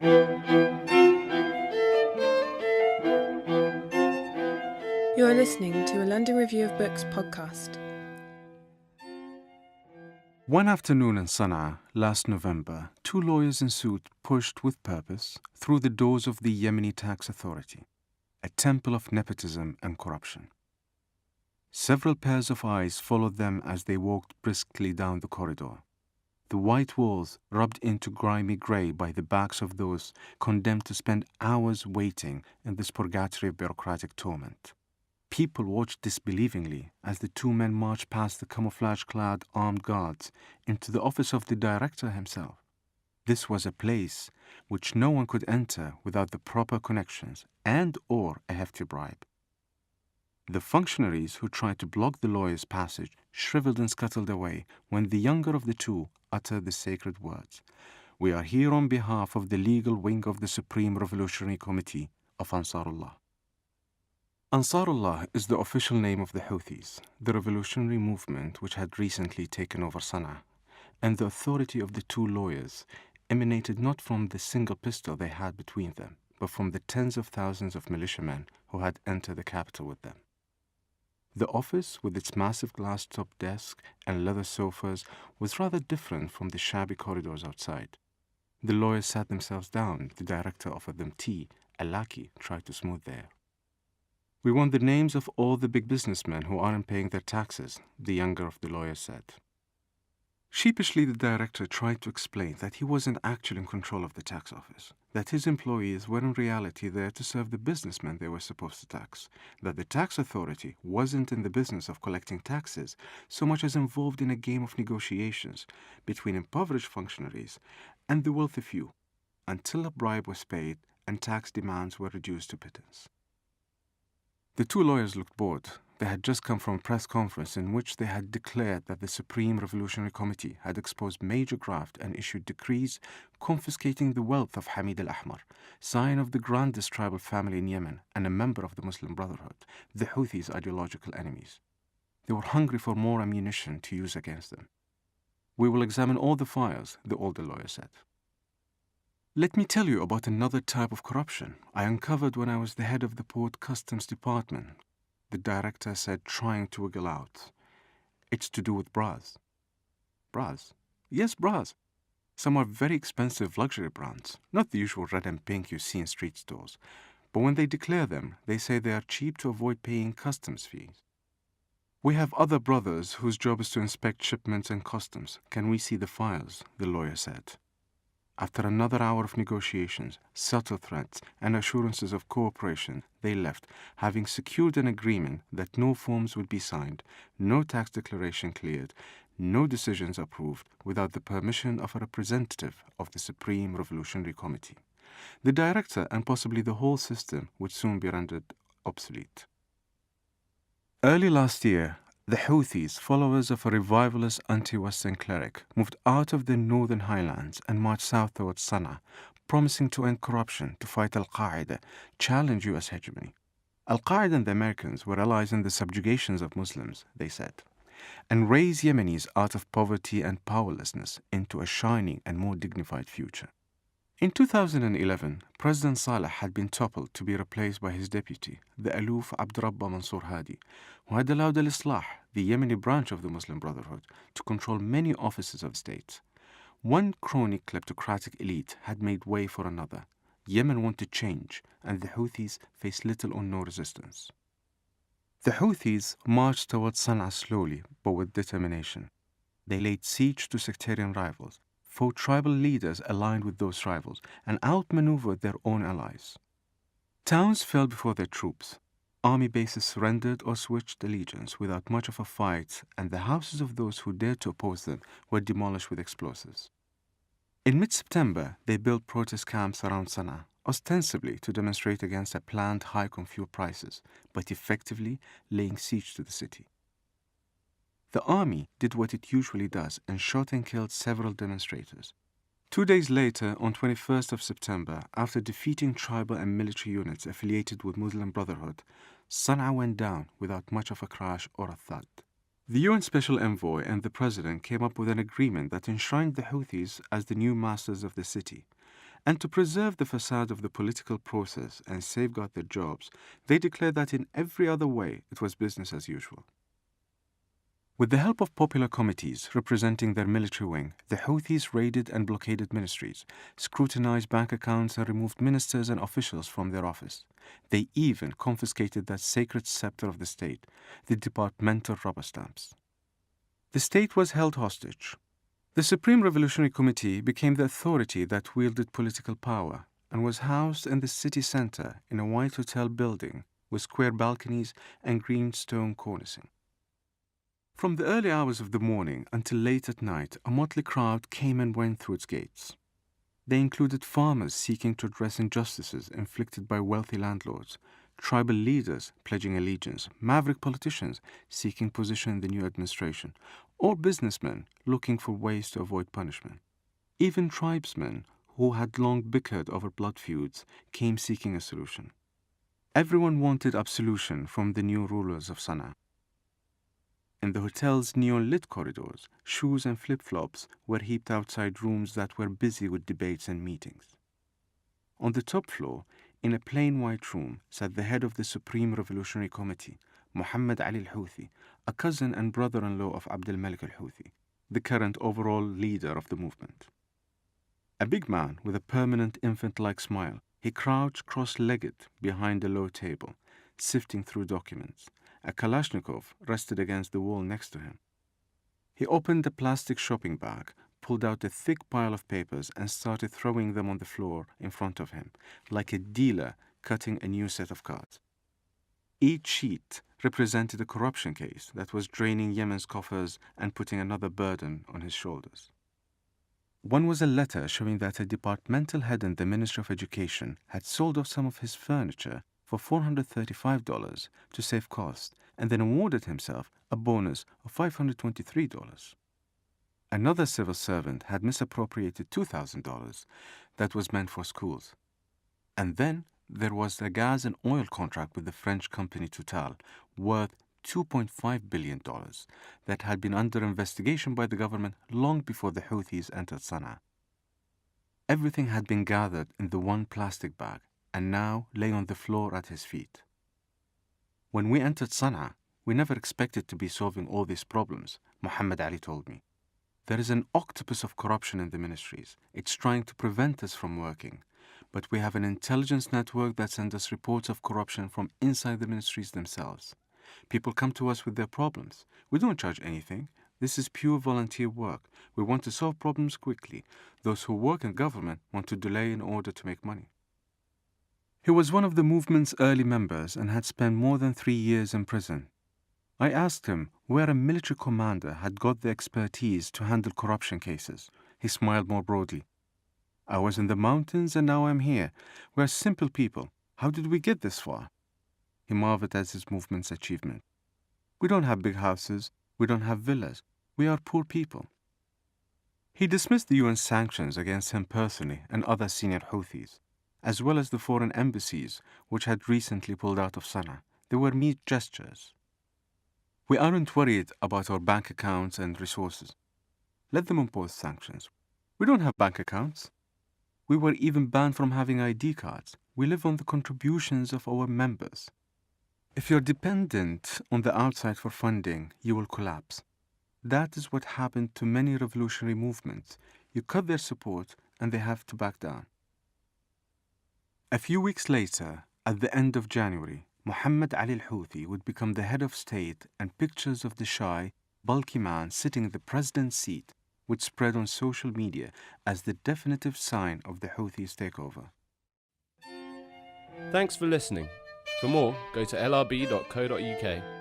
You're listening to a London Review of Books podcast. One afternoon in Sana'a last November, two lawyers in suit pushed with purpose through the doors of the Yemeni tax authority, a temple of nepotism and corruption. Several pairs of eyes followed them as they walked briskly down the corridor, the white walls rubbed into grimy grey by the backs of those condemned to spend hours waiting in this purgatory of bureaucratic torment. People watched disbelievingly as the two men marched past the camouflage-clad armed guards into the office of the director himself. This was a place which no one could enter without the proper connections and/or a hefty bribe. The functionaries who tried to block the lawyer's passage shriveled and scuttled away when the younger of the two uttered the sacred words, "We are here on behalf of the legal wing of the Supreme Revolutionary Committee of Ansarullah." Ansarullah is the official name of the Houthis, the revolutionary movement which had recently taken over Sana'a, and the authority of the two lawyers emanated not from the single pistol they had between them, but from the tens of thousands of militiamen who had entered the capital with them. The office, with its massive glass-topped desk and leather sofas, was rather different from the shabby corridors outside. The lawyers sat themselves down, the director offered them tea, a lackey tried to smooth the air. "We want the names of all the big businessmen who aren't paying their taxes," the younger of the lawyers said. Sheepishly, the director tried to explain that he wasn't actually in control of the tax office, that his employees were in reality there to serve the businessmen they were supposed to tax, that the tax authority wasn't in the business of collecting taxes so much as involved in a game of negotiations between impoverished functionaries and the wealthy few, until a bribe was paid and tax demands were reduced to pittance. The two lawyers looked bored. They had just come from a press conference in which they had declared that the Supreme Revolutionary Committee had exposed major graft and issued decrees confiscating the wealth of Hamid al-Ahmar, scion of the grandest tribal family in Yemen and a member of the Muslim Brotherhood, the Houthis' ideological enemies. They were hungry for more ammunition to use against them. "We will examine all the files," the older lawyer said. "Let me tell you about another type of corruption I uncovered when I was the head of the Port Customs Department," the director said, trying to wiggle out. "It's to do with bras." "Bras?" "Yes, bras. Some are very expensive luxury brands, not the usual red and pink you see in street stores. But when they declare them, they say they are cheap to avoid paying customs fees." "We have other brothers whose job is to inspect shipments and customs. Can we see the files?" the lawyer said. After another hour of negotiations, subtle threats, and assurances of cooperation, they left, having secured an agreement that no forms would be signed, no tax declaration cleared, no decisions approved without the permission of a representative of the Supreme Revolutionary Committee. The director and possibly the whole system would soon be rendered obsolete. Early last year, the Houthis, followers of a revivalist anti-Western cleric, moved out of the northern highlands and marched south towards Sana'a, promising to end corruption, to fight Al-Qaeda, challenge U.S. hegemony. Al-Qaeda and the Americans were allies in the subjugations of Muslims, they said, and raise Yemenis out of poverty and powerlessness into a shining and more dignified future. In 2011, President Saleh had been toppled to be replaced by his deputy, the Aloof Abdurrabba Mansour Hadi, who had allowed Al-Islah, the Yemeni branch of the Muslim Brotherhood, to control many offices of state. One crony kleptocratic elite had made way for another. Yemen wanted change, and the Houthis faced little or no resistance. The Houthis marched towards Sana'a slowly, but with determination. They laid siege to sectarian rivals, fought tribal leaders aligned with those rivals, and outmaneuvered their own allies. Towns fell before their troops. Army bases surrendered or switched allegiance without much of a fight, and the houses of those who dared to oppose them were demolished with explosives. In mid-September, they built protest camps around Sana'a, ostensibly to demonstrate against a planned hike on fuel prices, but effectively laying siege to the city. The army did what it usually does and shot and killed several demonstrators. 2 days later, on 21st of September, after defeating tribal and military units affiliated with Muslim Brotherhood, Sana'a went down without much of a crash or a thud. The UN Special Envoy and the President came up with an agreement that enshrined the Houthis as the new masters of the city, And to preserve the facade of the political process and safeguard their jobs, they declared that in every other way it was business as usual. With the help of popular committees representing their military wing, the Houthis raided and blockaded ministries, scrutinized bank accounts and removed ministers and officials from their office. They even confiscated that sacred scepter of the state, the departmental rubber stamps. The state was held hostage. The Supreme Revolutionary Committee became the authority that wielded political power and was housed in the city center in a white hotel building with square balconies and green stone cornicing. From the early hours of the morning until late at night, a motley crowd came and went through its gates. They included farmers seeking to address injustices inflicted by wealthy landlords, tribal leaders pledging allegiance, maverick politicians seeking position in the new administration, or businessmen looking for ways to avoid punishment. Even tribesmen who had long bickered over blood feuds came seeking a solution. Everyone wanted absolution from the new rulers of Sana'a. In the hotel's neon-lit corridors, shoes and flip-flops were heaped outside rooms that were busy with debates and meetings. On the top floor, in a plain white room, sat the head of the Supreme Revolutionary Committee, Muhammad Ali al-Houthi, a cousin and brother-in-law of Abdul-Malik al-Houthi, the current overall leader of the movement. A big man with a permanent infant-like smile, he crouched cross-legged behind a low table, sifting through documents. A Kalashnikov rested against the wall next to him. He opened a plastic shopping bag, pulled out a thick pile of papers, and started throwing them on the floor in front of him, like a dealer cutting a new set of cards. Each sheet represented a corruption case that was draining Yemen's coffers and putting another burden on his shoulders. One was a letter showing that a departmental head in the Ministry of Education had sold off some of his furniture for $435 to save costs, and then awarded himself a bonus of $523. Another civil servant had misappropriated $2,000 that was meant for schools. And then there was a gas and oil contract with the French company Total, worth $2.5 billion, that had been under investigation by the government long before the Houthis entered Sana'a. Everything had been gathered in the one plastic bag, and now lay on the floor at his feet. When we entered Sana'a, we never expected to be solving all these problems, Muhammad Ali told me. There is an octopus of corruption in the ministries. It's trying to prevent us from working. But we have an intelligence network that sends us reports of corruption from inside the ministries themselves. People come to us with their problems. We don't charge anything. This is pure volunteer work. We want to solve problems quickly. Those who work in government want to delay in order to make money. He was one of the movement's early members and had spent more than 3 years in prison. I asked him where a military commander had got the expertise to handle corruption cases. He smiled more broadly. I was in the mountains and now I'm here. We are simple people. How did we get this far? He marveled at his movement's achievement. We don't have big houses. We don't have villas. We are poor people. He dismissed the UN sanctions against him personally and other senior Houthis, as well as the foreign embassies which had recently pulled out of Sana'a. They were mere gestures. We aren't worried about our bank accounts and resources. Let them impose sanctions. We don't have bank accounts. We were even banned from having ID cards. We live on the contributions of our members. If you're dependent on the outside for funding, you will collapse. That is what happened to many revolutionary movements. You cut their support and they have to back down. A few weeks later, at the end of January, Muhammad Ali al-Houthi would become the head of state, and pictures of the shy, bulky man sitting in the president's seat would spread on social media as the definitive sign of the Houthis' takeover. Thanks for listening. For more, go to lrb.co.uk.